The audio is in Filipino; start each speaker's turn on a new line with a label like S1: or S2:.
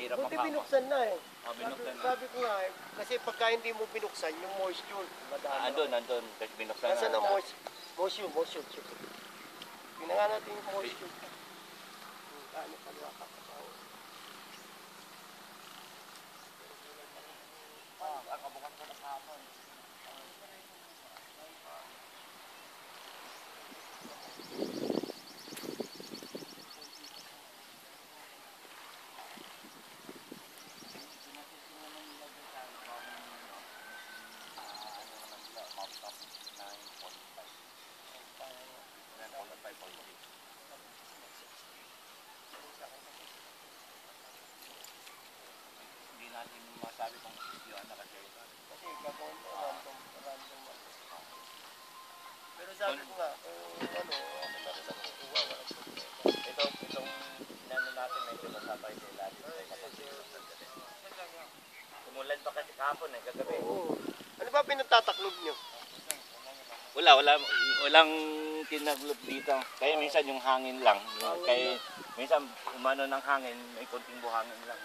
S1: mahirap
S2: Buti
S1: mapako.
S2: binuksan na eh.
S1: Binuksan na.
S2: Sabi ko nga eh, kasi pagka hindi mo binuksan, yung moisture, madami.
S1: Nandun. Kasi binuksan na.
S2: Nasaan ang moisture. Tingnan nga natin yung moisture. Ano pa nakakatawa.
S1: Kabukan ko na hapon. Hindi natin masabi kung yun na kasi
S2: Gagawin mo random. Pero sabi ko nga, ano na rin ako kukuha, walang problema.
S1: itong inano natin na ito nasabay sa ilalim ay kapatid. Umulan pa kasi kahapon kagabi.
S2: Oo. Ano ba pinagtataklog nyo?
S1: Walang tinaglog dito. Kaya minsan yung hangin lang. Kaya minsan umano ng hangin, may konting buhangin lang.